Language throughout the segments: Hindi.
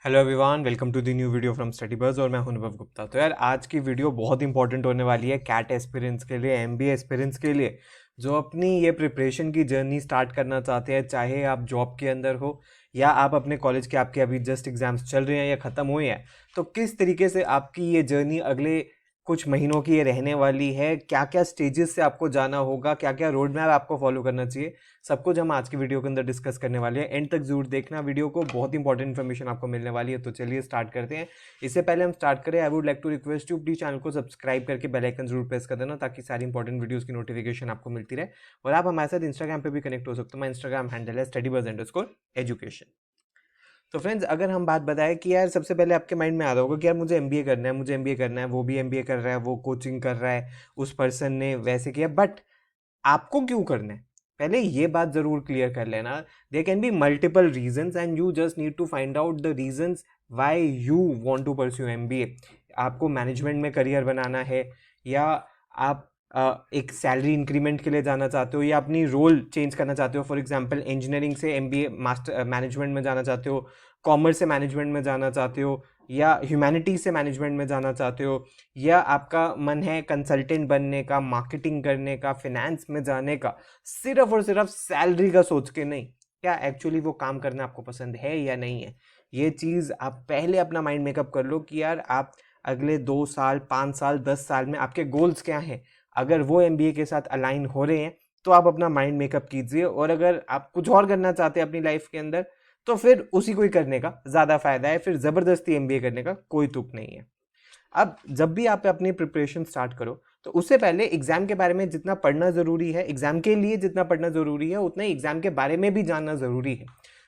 Hello everyone, welcome to the new video from study buzz और मैं हूं अनुभव गुप्ता। तो यार आज की वीडियो बहुत इंपॉर्टेंट होने वाली है कैट एस्पिरेंट्स के लिए, एमबीए एस्पिरेंट्स के लिए जो अपनी ये प्रिपरेशन की जर्नी स्टार्ट करना चाहते हैं। चाहे आप जॉब के अंदर हो या आप अपने कॉलेज के आपके अभी जस्ट एग्जाम्स चल रहे हैं या ख़त्म हुए हैं, तो किस तरीके से आपकी ये जर्नी अगले कुछ महीनों की ये रहने वाली है, क्या क्या स्टेजेस से आपको जाना होगा, क्या क्या रोड मैप आपको फॉलो करना चाहिए, सब कुछ हम आज की वीडियो के अंदर डिस्कस करने वाले हैं। एंड तक जरूर देखना वीडियो को, बहुत इंपॉर्टेंट इन्फॉर्मेशन आपको मिलने वाली है। तो चलिए स्टार्ट करते हैं। इससे पहले हम स्टार्ट करें, I would like to request you please channel को सब्सक्राइब करके बेल आइकन जरूर प्रेस कर देना ताकि सारी इंपॉर्टेंट वीडियोस की नोटिफिकेशन आपको मिलती रहे। और आप हमारे साथ इंस्टाग्राम पे भी कनेक्ट हो सकते हो। मैं इंस्टाग्राम हैंडल है StudyBuzz_education। तो फ्रेंड्स, अगर हम बात बताएं कि यार सबसे पहले आपके माइंड में आ रहा होगा कि यार मुझे एमबीए करना है, मुझे एमबीए करना है, वो भी एमबीए कर रहा है, वो कोचिंग कर रहा है, उस पर्सन ने वैसे किया, बट आपको क्यों करना है? पहले ये बात जरूर क्लियर कर लेना। There can be multiple reasons and you just need to find out the reasons why you want to pursue MBA. आपको मैनेजमेंट में करियर बनाना है, या आप एक सैलरी इंक्रीमेंट के लिए जाना चाहते हो, या अपनी रोल चेंज करना चाहते हो। फॉर एग्जांपल इंजीनियरिंग से एमबीए मास्टर मैनेजमेंट में जाना चाहते हो, कॉमर्स से मैनेजमेंट में जाना चाहते हो, या ह्यूमैनिटीज से मैनेजमेंट में जाना चाहते हो, या आपका मन है कंसल्टेंट बनने का, मार्केटिंग करने का, फिनेंस में जाने का, सिर्फ और सिर्फ सैलरी का सोच के नहीं, क्या एक्चुअली वो काम करना आपको पसंद है या नहीं है। ये चीज़ आप पहले अपना माइंड मेकअप कर लो कि यार आप अगले 2 साल, 5 साल, 10 साल में आपके गोल्स क्या हैं। अगर वो एमबीए के साथ अलाइन हो रहे हैं तो आप अपना माइंड मेकअप कीजिए, और अगर आप कुछ और करना चाहते हैं अपनी लाइफ के अंदर तो फिर उसी को ही करने का ज़्यादा फायदा है। फिर ज़बरदस्ती एमबीए करने का कोई तुक नहीं है। अब जब भी आप अपनी प्रिपरेशन स्टार्ट करो तो उससे पहले एग्जाम के बारे में जितना पढ़ना ज़रूरी है, एग्जाम के लिए जितना पढ़ना ज़रूरी है, उतना ही एग्जाम के बारे में भी जानना ज़रूरी है।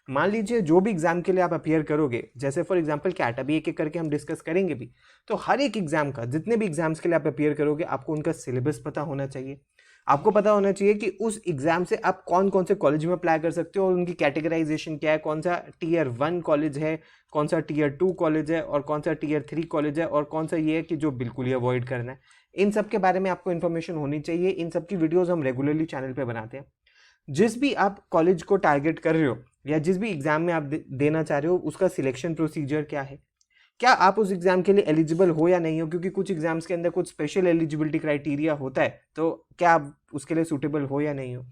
मान लीजिए जो भी एग्जाम के लिए आप अपियर करोगे, जैसे फॉर एग्जांपल कैट, अभी एक एक करके हम डिस्कस करेंगे भी, तो हर एक एग्जाम का, जितने भी एग्जाम्स के लिए आप अपियर करोगे, आपको उनका सिलेबस पता होना चाहिए। आपको पता होना चाहिए कि उस एग्जाम से आप कौन कौन से कॉलेज में अप्लाई कर सकते हो और उनकी कैटेगराइजेशन क्या है, कौन सा Tier 1 कॉलेज है, कौन सा Tier 2 कॉलेज है, और कौन सा Tier 3 कॉलेज है, और कौन सा ये है कि जो बिल्कुल ही अवॉइड करना है। इन सब के बारे में आपको इन्फॉर्मेशन होनी चाहिए। इन सब की वीडियोस हम रेगुलरली चैनल पे बनाते हैं। जिस भी आप कॉलेज को टारगेट कर रहे हो या जिस भी एग्जाम में आप देना चाह रहे हो, उसका सिलेक्शन प्रोसीजर क्या है, क्या आप उस एग्जाम के लिए एलिजिबल हो या नहीं हो, क्योंकि कुछ एग्जाम्स के अंदर कुछ स्पेशल एलिजिबिलिटी क्राइटेरिया होता है, तो क्या आप उसके लिए सूटेबल हो या नहीं हो।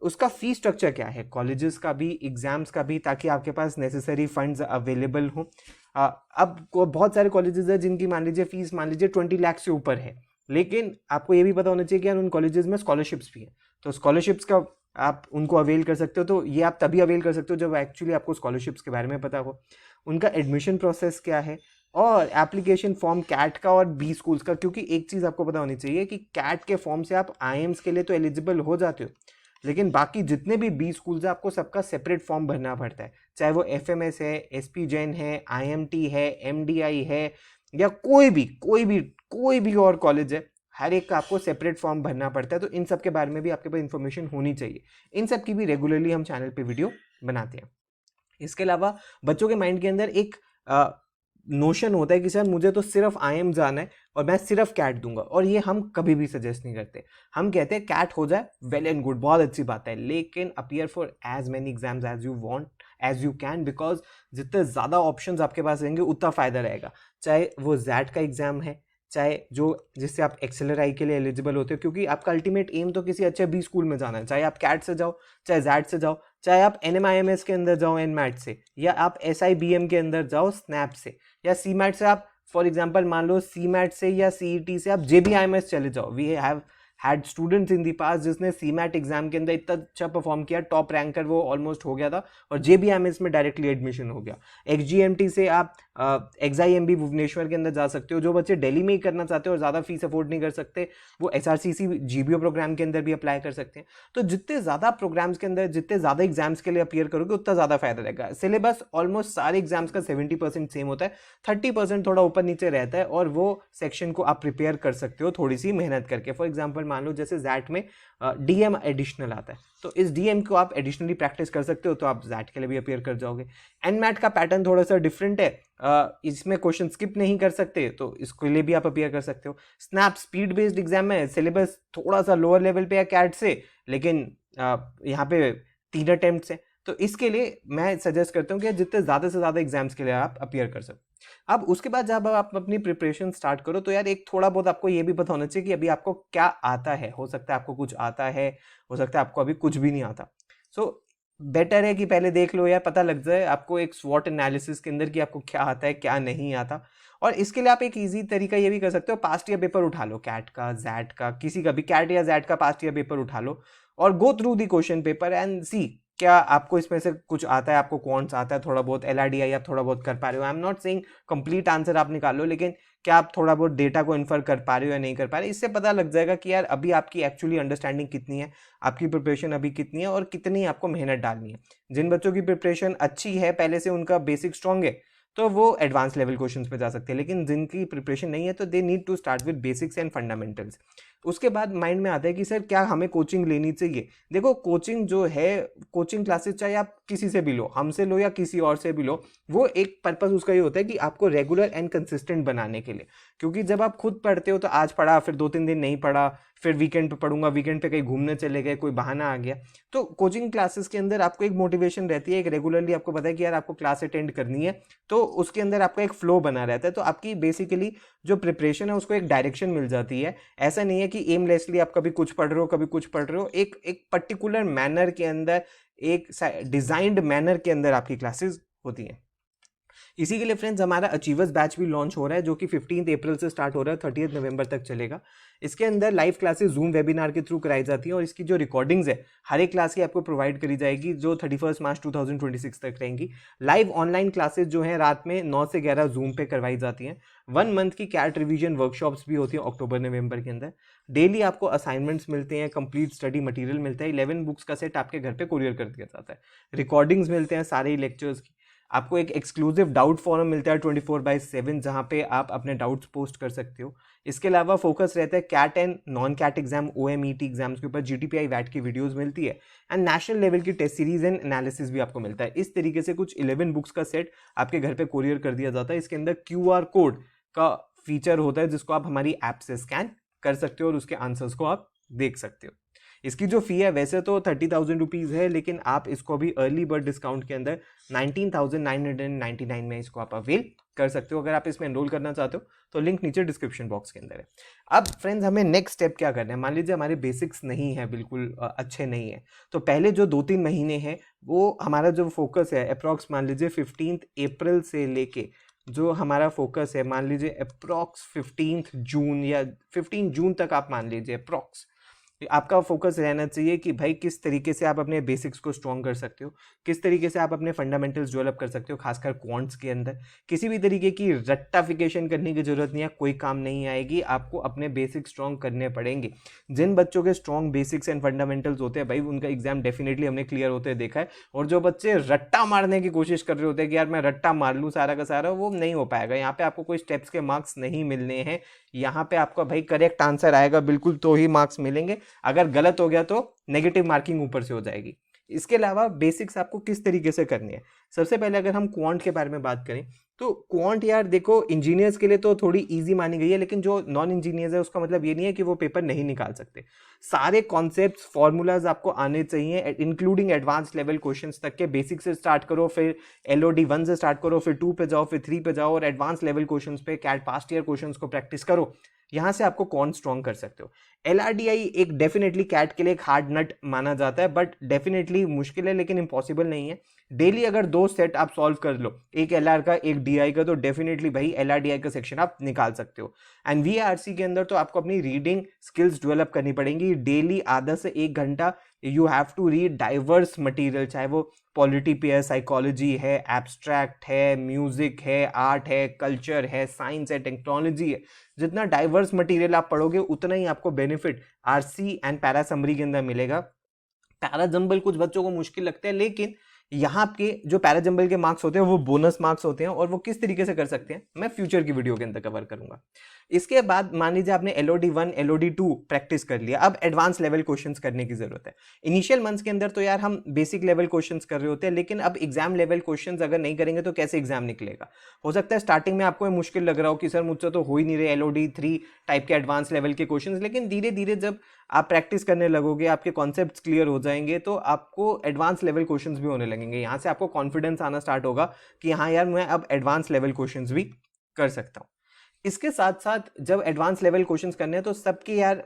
उसका फी स्ट्रक्चर क्या है, कॉलेजेस का भी, एग्जाम्स का भी, ताकि आपके पास नेसेसरी फंड्स अवेलेबल हो। अब बहुत सारे कॉलेजेस हैं जिनकी मान लीजिए फीस मान लीजिए 20 लाख से ऊपर है, लेकिन आपको ये भी पता होना चाहिए कि यार उन कॉलेजेस में स्कॉलरशिप्स भी हैं, तो स्कॉलरशिप्स का आप उनको अवेल कर सकते हो। तो ये आप तभी अवेल कर सकते हो जब एक्चुअली आपको स्कॉलरशिप्स के बारे में पता हो, उनका एडमिशन प्रोसेस क्या है, और एप्लीकेशन फॉर्म कैट का और बी स्कूल्स का। क्योंकि एक चीज़ आपको पता होनी चाहिए कि कैट के फॉर्म से आप आईएम्स के लिए तो एलिजिबल हो जाते हो, लेकिन बाकी जितने भी बी स्कूल्स है आपको सबका सेपरेट फॉर्म भरना पड़ता है। चाहे वो एफएमएस है, एसपी जैन है, आईएमटी है, एमडीआई है, या कोई भी और कॉलेज है, हर एक का आपको सेपरेट फॉर्म भरना पड़ता है। तो इन सब के बारे में भी आपके पास इंफॉर्मेशन होनी चाहिए। इन सब की भी रेगुलरली हम चैनल पे वीडियो बनाते हैं। इसके अलावा बच्चों के माइंड के अंदर एक नोशन होता है कि सर मुझे तो सिर्फ आईएम जाना है और मैं सिर्फ कैट दूंगा, और ये हम कभी भी सजेस्ट नहीं करते। हम कहते हैं कैट हो जाए वेल एंड गुड, बहुत अच्छी बात है, लेकिन appear for as many exams as you want, as you can, because जितने ज़्यादा ऑप्शंस आपके पास रहेंगे उतना फ़ायदा रहेगा। चाहे वो जैट का एग्ज़ाम है, चाहे जो जिससे आप एक्सेलर के लिए एलिजिबल होते हो, क्योंकि आपका अल्टीमेट एम तो किसी अच्छे बी स्कूल में जाना है। चाहे आप कैट से जाओ, चाहे जैट से जाओ, चाहे आप NMIMS के अंदर जाओ एनमैट से, या आप SIBM के अंदर जाओ स्नैप से, या CMAT से आप फॉर एग्जांपल मान लो CMAT से या CET से आप JBIMS चले जाओ। We have had students in the past जिसने CMAT एग्जाम के अंदर इतना अच्छा परफॉर्म किया, टॉप रैंकर वो ऑलमोस्ट हो गया था, और JBIMS में डायरेक्टली एडमिशन हो गया। XGMT से आप XIMB भुवनेश्वर के अंदर जा सकते हो। जो बच्चे दिल्ली में ही करना चाहते हो और ज़्यादा फीस अफोर्ड नहीं कर सकते, वो SRCC GBO प्रोग्राम के अंदर भी अप्लाई कर सकते हैं। तो जितने ज़्यादा प्रोग्राम्स के अंदर, जितने ज़्यादा एग्जाम्स के लिए अपियर करोगे, उतना ज़्यादा फायदा रहेगा। सिलेबस ऑलमोस्ट सारे एग्जाम्स का 70% सेम होता है, 30% थोड़ा ऊपर नीचे रहता है, और वो सेक्शन को आप प्रिपेयर कर सकते हो थोड़ी सी मेहनत करके। फॉर एग्जाम्पल मान लो जैसे जैट में DM एडिशनल आता है, तो इस DM को आप एडिशनली प्रैक्टिस कर सकते हो, तो आप जैट के लिए भी अपियर कर जाओगे। एनमैट का पैटर्न थोड़ा सा डिफरेंट है, इसमें क्वेश्चन स्किप नहीं कर सकते, तो इसके लिए भी आप अपियर कर सकते हो। स्नैप स्पीड बेस्ड एग्जाम है, सिलेबस थोड़ा सा लोअर लेवल पे है कैट से, लेकिन यहाँ पे 3 अटेम्प्ट्स है, तो इसके लिए मैं सजेस्ट करता हूँ कि जितने ज़्यादा से ज़्यादा एग्जाम्स के लिए आप अपीयर कर सकते। अब उसके बाद जब आप अपनी प्रिपरेशन स्टार्ट करो तो यार एक थोड़ा बहुत आपको ये भी पता होना चाहिए कि अभी आपको क्या आता है। हो सकता है आपको कुछ आता है, हो सकता है आपको अभी कुछ भी नहीं आता। सो बेटर है कि पहले देख लो यार, पता लग जाए आपको एक स्वॉट एनालिसिस के अंदर कि आपको क्या आता है क्या नहीं आता। और इसके लिए आप एक इजी तरीका ये भी कर सकते हो, पास्ट ईयर पेपर उठा लो, कैट का, जैट का, किसी का भी, कैट या जैट का पास्ट ईयर पेपर उठा लो और go through the question paper and see क्या आपको इसमें से कुछ आता है। आपको क्वांट्स आता है थोड़ा बहुत, एलआरडीआई आप थोड़ा बहुत कर पा रहे हो। I am not saying complete answer आप निकाल लो, लेकिन क्या आप थोड़ा बहुत डेटा को इन्फर कर पा रहे हो या नहीं कर पा रहे, इससे पता लग जाएगा कि यार अभी आपकी एक्चुअली अंडरस्टैंडिंग कितनी है, आपकी प्रिपरेशन अभी कितनी है और कितनी आपको मेहनत डालनी है। जिन बच्चों की प्रिपरेशन अच्छी है, पहले से उनका बेसिक स्ट्रॉन्ग है, तो वो एडवांस लेवल क्वेश्चंस पे जा सकते हैं, लेकिन जिनकी प्रिपरेशन नहीं है तो they need to start with basics and fundamentals. उसके बाद माइंड में आता है कि सर क्या हमें कोचिंग लेनी चाहिए। देखो कोचिंग जो है, कोचिंग क्लासेस चाहे आप किसी से भी लो, हमसे लो या किसी और से भी लो, वो एक पर्पस उसका ये होता है कि आपको रेगुलर एंड कंसिस्टेंट बनाने के लिए। क्योंकि जब आप खुद पढ़ते हो तो आज पढ़ा, फिर 2-3 दिन नहीं पढ़ा, फिर वीकेंड पे पढ़ूंगा, वीकेंड पे कहीं घूमने चले गए, कोई बहाना आ गया। तो कोचिंग क्लासेस के अंदर आपको एक मोटिवेशन रहती है, एक रेगुलरली आपको पता है कि यार आपको क्लास अटेंड करनी है, तो उसके अंदर आपका एक फ्लो बना रहता है। तो आपकी बेसिकली जो प्रिपरेशन है उसको एक डायरेक्शन मिल जाती है। ऐसा नहीं है कि एमलेसली आप कभी कुछ पढ़ रहे हो कभी कुछ पढ़ रहे हो, एक पर्टिकुलर मैनर के अंदर, एक डिजाइंड मैनर के अंदर आपकी क्लासेस होती हैं। इसी के लिए फ्रेंड्स हमारा अचीवर्स बैच भी लॉन्च हो रहा है, जो कि 15 अप्रैल से स्टार्ट हो रहा है, 30 नवंबर तक चलेगा। इसके अंदर लाइव क्लासेस जूम वेबिनार के थ्रू कराई जाती है और इसकी जो रिकॉर्डिंग्स है हर एक क्लास की आपको प्रोवाइड करी जाएगी, जो 31 मार्च 2026 तक रहेंगी। लाइव ऑनलाइन क्लासेस जो है रात में 9 से 11 जूम पे करवाई जाती हैं। 1 मंथ की कैट रिवीजन वर्कशॉप्स भी होती है अक्टूबर नवंबर के अंदर। डेली आपको असाइनमेंट्स मिलते हैं, कंप्लीट स्टडी मटेरियल मिलता है, 11 बुक्स का सेट आपके घर पे कुरियर कर दिया जाता है, रिकॉर्डिंग्स मिलते हैं सारे लेक्चर्स की, आपको एक एक्सक्लूसिव डाउट फॉरम मिलता है 24/7 जहां पे आप अपने डाउट्स पोस्ट कर सकते हो। इसके अलावा फोकस रहता है CAT and non CAT exam, OMET exams के ऊपर, जीटीपीआई वैट की वीडियोस मिलती है एंड नेशनल लेवल की टेस्ट सीरीज एंड एनालिसिस भी आपको मिलता है। इस तरीके से कुछ 11 बुक्स का सेट आपके घर पे कोरियर कर दिया जाता है। इसके अंदर QR कोड का फीचर होता है जिसको आप हमारी ऐप से स्कैन कर सकते हो और उसके आंसर्स को आप देख सकते हो। इसकी जो फी है वैसे तो 30,000 रुपीज़ है, लेकिन आप इसको भी अर्ली बर्ड डिस्काउंट के अंदर 19,999 में इसको आप अवेल कर सकते हो। अगर आप इसमें एनरोल करना चाहते हो तो लिंक नीचे डिस्क्रिप्शन बॉक्स के अंदर है। अब फ्रेंड्स हमें नेक्स्ट स्टेप क्या करना है। मान लीजिए हमारे बेसिक्स नहीं है, बिल्कुल अच्छे नहीं है, तो पहले जो 2-3 महीने हैं वो हमारा जो फोकस है अप्रॉक्स मान लीजिए 15 अप्रैल से लेके जो हमारा फोकस है, मान लीजिए अप्रॉक्स 15 जून या 15 जून तक आप मान लीजिए अप्रॉक्स आपका फोकस रहना चाहिए कि भाई किस तरीके से आप अपने बेसिक्स को स्ट्रॉन्ग कर सकते हो, किस तरीके से आप अपने फंडामेंटल्स डेवलप कर सकते हो, खासकर क्वांट्स के अंदर। किसी भी तरीके की रट्टाफिकेशन करने की जरूरत नहीं है, कोई काम नहीं आएगी, आपको अपने बेसिक्स स्ट्रॉन्ग करने पड़ेंगे। जिन बच्चों के स्ट्रॉन्ग बेसिक्स एंड फंडामेंटल्स होते हैं भाई उनका एग्जाम डेफिनेटली हमने क्लियर होते हुए देखा है, और जो बच्चे रट्टा मारने की कोशिश कर रहे होते हैं कि यार मैं रट्टा मार लूँ सारा का सारा, वो नहीं हो पाएगा। यहाँ पे आपको कोई स्टेप्स के मार्क्स नहीं मिलने हैं, यहाँ पे आपका भाई करेक्ट आंसर आएगा बिल्कुल तो ही मार्क्स मिलेंगे, अगर गलत हो गया तो नेगेटिव मार्किंग ऊपर से हो जाएगी। इसके अलावा बेसिक्स आपको किस तरीके से करनी है, सबसे पहले अगर हम क्वांट के बारे में बात करें तो क्वांट यार देखो इंजीनियर्स के लिए तो थोड़ी इजी मानी गई है, लेकिन जो नॉन इंजीनियर्स है उसका मतलब ये नहीं है कि वो पेपर नहीं निकाल सकते। सारे कॉन्सेप्ट्स फॉर्मूलाज आपको आने चाहिए, इंक्लूडिंग एडवांस लेवल क्वेश्चंस तक के। बेसिक से स्टार्ट करो, फिर LOD 1 से स्टार्ट करो, फिर 2 पे जाओ, फिर 3 पे जाओ और एडवांस लेवल क्वेश्चंस पे कैट पास्ट ईयर क्वेश्चंस को प्रैक्टिस करो। यहां से आपको कौन स्ट्रॉन्ग कर सकते हो। LRDI एक डेफिनेटली कैट के लिए एक हार्ड नट माना जाता है, बट डेफिनेटली मुश्किल है लेकिन इम्पॉसिबल नहीं है। डेली अगर 2 सेट आप सॉल्व कर लो, एक LR का एक DI का, तो डेफिनेटली भाई LRDI का सेक्शन आप निकाल सकते हो। एंड VRC के अंदर तो आपको अपनी रीडिंग स्किल्स डेवलप करनी पड़ेंगी। डेली आधा से 1 घंटा you have to read diverse material, चाहे वो पॉलिटी पे है, साइकोलॉजी है, एब्स्ट्रैक्ट है, म्यूजिक है, आर्ट है, कल्चर है, साइंस है, टेक्नोलॉजी है। जितना डाइवर्स मटेरियल आप पढ़ोगे उतना ही आपको benefit RC and para summary के अंदर मिलेगा। पैरा जंबल कुछ बच्चों को मुश्किल लगता है, लेकिन यहाँ के जो पैराजंबल के मार्क्स होते हैं वो बोनस मार्क्स होते हैं, और वो किस तरीके से कर सकते हैं मैं फ्यूचर की वीडियो के अंदर कवर करूंगा। इसके बाद मान लीजिए आपने LOD 1 LOD 2 प्रैक्टिस कर लिया, अब एडवांस लेवल क्वेश्चंस करने की जरूरत है। इनिशियल मंथ्स के अंदर तो यार हम बेसिक लेवल क्वेश्चंस कर रहे होते हैं, लेकिन अब एग्जाम लेवल क्वेश्चंस अगर नहीं करेंगे तो कैसे एग्जाम निकलेगा। हो सकता है स्टार्टिंग में आपको मुश्किल लग रहा हो कि सर मुझसे तो हो ही नहीं रहे LOD 3 टाइप के एडवांस लेवल के क्वेश्चंस, लेकिन धीरे धीरे जब आप प्रैक्टिस करने लगोगे, आपके कॉन्सेप्ट्स क्लियर हो जाएंगे, तो आपको एडवांस लेवल क्वेश्चंस भी होने लगेंगे। यहाँ से आपको कॉन्फिडेंस आना स्टार्ट होगा कि हाँ यार मैं अब एडवांस लेवल क्वेश्चंस भी कर सकता हूँ। इसके साथ साथ जब एडवांस लेवल क्वेश्चंस करने हैं तो सबके यार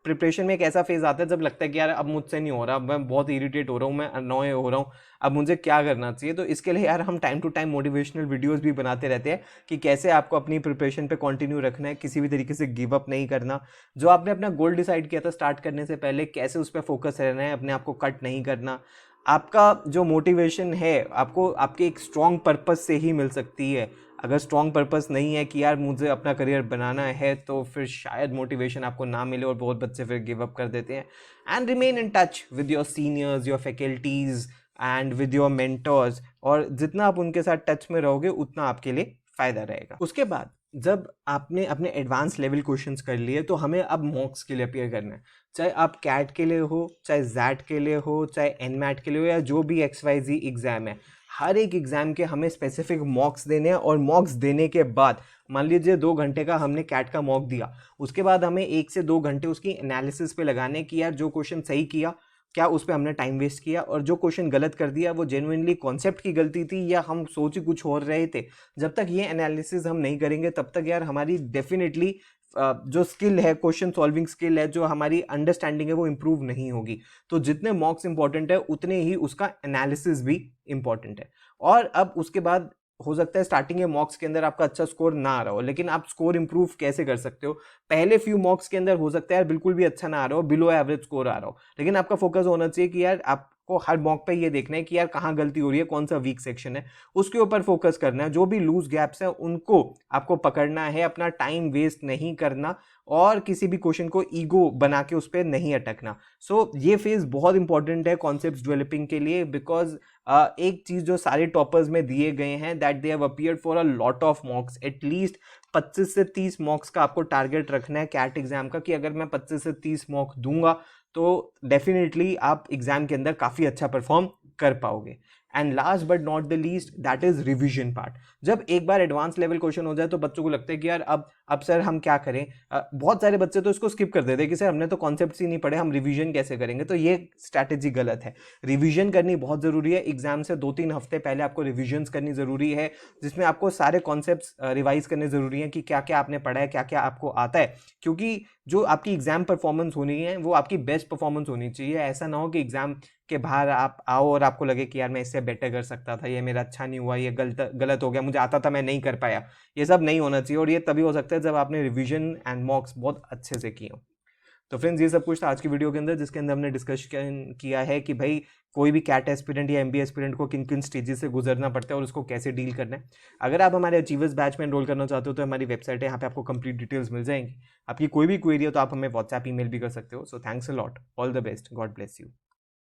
प्रिपरेशन में एक ऐसा फेज आता है जब लगता है कि यार अब मुझसे नहीं हो रहा, अब मैं बहुत इरिटेट हो रहा हूँ, मैं अनॉय हो रहा हूँ, अब मुझे क्या करना चाहिए। तो इसके लिए यार हम time to time motivational videos भी बनाते रहते हैं कि कैसे आपको अपनी प्रिपरेशन पे कंटिन्यू रखना है, किसी भी तरीके से गिव अप नहीं करना। जो आपने अपना गोल डिसाइड किया था स्टार्ट करने से पहले, कैसे उस पर फोकस रहना है, अपने आप को कट नहीं करना। आपका जो मोटिवेशन है आपको आपके एक स्ट्रॉन्ग पर्पस से ही मिल सकती है। अगर स्ट्रॉन्ग पर्पस नहीं है कि यार मुझे अपना करियर बनाना है, तो फिर शायद मोटिवेशन आपको ना मिले और बहुत बच्चे फिर गिव अप कर देते हैं। And remain in touch with your seniors, your faculties and with your mentors, और जितना आप उनके साथ टच में रहोगे उतना आपके लिए फ़ायदा रहेगा। उसके बाद जब आपने अपने एडवांस लेवल क्वेश्चंस कर लिए, तो हमें अब मॉक्स के लिए अपियर करना है। चाहे आप कैट के लिए हो, चाहे जैट के लिए हो, चाहे एनमैट के लिए हो, या जो भी XYZ एग्ज़ाम है, हर एक एग्ज़ाम के हमें स्पेसिफिक मॉक्स देने हैं। और मॉक्स देने के बाद मान लीजिए 2 घंटे का हमने कैट का मॉक दिया, उसके बाद हमें 1 से 2 घंटे उसकी एनालिसिस पे लगाने कि यार जो क्वेश्चन सही किया, क्या उस पर हमने टाइम वेस्ट किया, और जो क्वेश्चन गलत कर दिया वो जेन्युइनली कॉन्सेप्ट की गलती थी या हम सोच ही कुछ और रहे थे। जब तक ये एनालिसिस हम नहीं करेंगे तब तक यार हमारी डेफिनेटली जो स्किल है, क्वेश्चन सॉल्विंग स्किल है, जो हमारी अंडरस्टैंडिंग है, वो इंप्रूव नहीं होगी। तो जितने मॉक्स इंपॉर्टेंट है उतने ही उसका एनालिसिस भी इंपॉर्टेंट है। और अब उसके बाद हो सकता है स्टार्टिंग के मॉक्स के अंदर आपका अच्छा स्कोर ना आ रहा हो, लेकिन आप स्कोर इंप्रूव कैसे कर सकते हो? पहले फ्यू मॉक्स के अंदर हो सकता है यार बिल्कुल भी अच्छा ना आ रहा हो, बिलो एवरेज स्कोर आ रहा हो, लेकिन आपका फोकस होना चाहिए कि यार आपको हर मॉक पे ये देखना है कि यार कहाँ गलती हो रही है, कौन सा वीक सेक्शन है, उसके ऊपर फोकस करना है। जो भी लूज गैप्स हैं उनको आपको पकड़ना है, अपना टाइम वेस्ट नहीं करना, और किसी भी क्वेश्चन को ईगो बना के उस पर नहीं अटकना। सो ये फेज बहुत इंपॉर्टेंट है कॉन्सेप्ट्स डेवलपिंग के लिए, बिकॉज एक चीज जो सारे टॉपर्स में दिए गए हैं, that they have appeared for a lot of मॉक्स। At least 25 से 30 मॉक्स का आपको टारगेट रखना है कैट एग्जाम का, कि अगर मैं 25 से 30 मॉक दूंगा तो डेफिनेटली आप एग्जाम के अंदर काफी अच्छा परफॉर्म कर पाओगे। And last but not the least, that is revision part. जब एक बार एडवांस लेवल क्वेश्चन हो जाए तो बच्चों को लगता है कि यार अब सर हम क्या करें। बहुत सारे बच्चे तो इसको स्किप कर देते हैं कि सर हमने तो कॉन्सेप्ट्स ही नहीं पढ़े, हम रिवीजन कैसे करेंगे। तो ये स्ट्रैटेजी गलत है। रिवीजन करनी बहुत ज़रूरी है। एग्जाम से 2-3 हफ्ते पहले आपको रिविजन्स करनी ज़रूरी है, जिसमें आपको सारे कॉन्सेप्ट्स रिवाइज करने ज़रूरी हैं कि क्या क्या आपने पढ़ा है, क्या क्या आपको आता है। क्योंकि जो आपकी एग्जाम परफॉर्मेंस होनी है वो आपकी बेस्ट परफॉर्मेंस होनी चाहिए। ऐसा ना हो कि एग्जाम के बाहर आप आओ और आपको लगे कि यार मैं इससे बेटर कर सकता था, ये मेरा अच्छा नहीं हुआ, ये गलत हो गया, मुझे आता था मैं नहीं कर पाया। ये सब नहीं होना चाहिए, और ये तभी हो सकता है जब आपने रिवीजन एंड मॉक्स बहुत अच्छे से किए हो। तो फ्रेंड्स, ये सब कुछ था आज की वीडियो के अंदर, जिसके अंदर हमने डिस्कशन किया है कि भाई कोई भी कैट एस्पिरेंट या MBA एस्पिरेंट को किन किन स्टेजेस से गुजरना पड़ता है और उसको कैसे डील करना है। अगर आप हमारे अचीवर्स बैच में एनरोल करना चाहते हो तो हमारी वेबसाइट है, यहाँ पे आपको कंप्लीट डिटेल्स मिल जाएंगी। आपकी कोई भी क्वेरी हो तो आप हमें व्हाट्सएप ईमेल भी कर सकते हो। So thanks a lot, all the best, God bless you.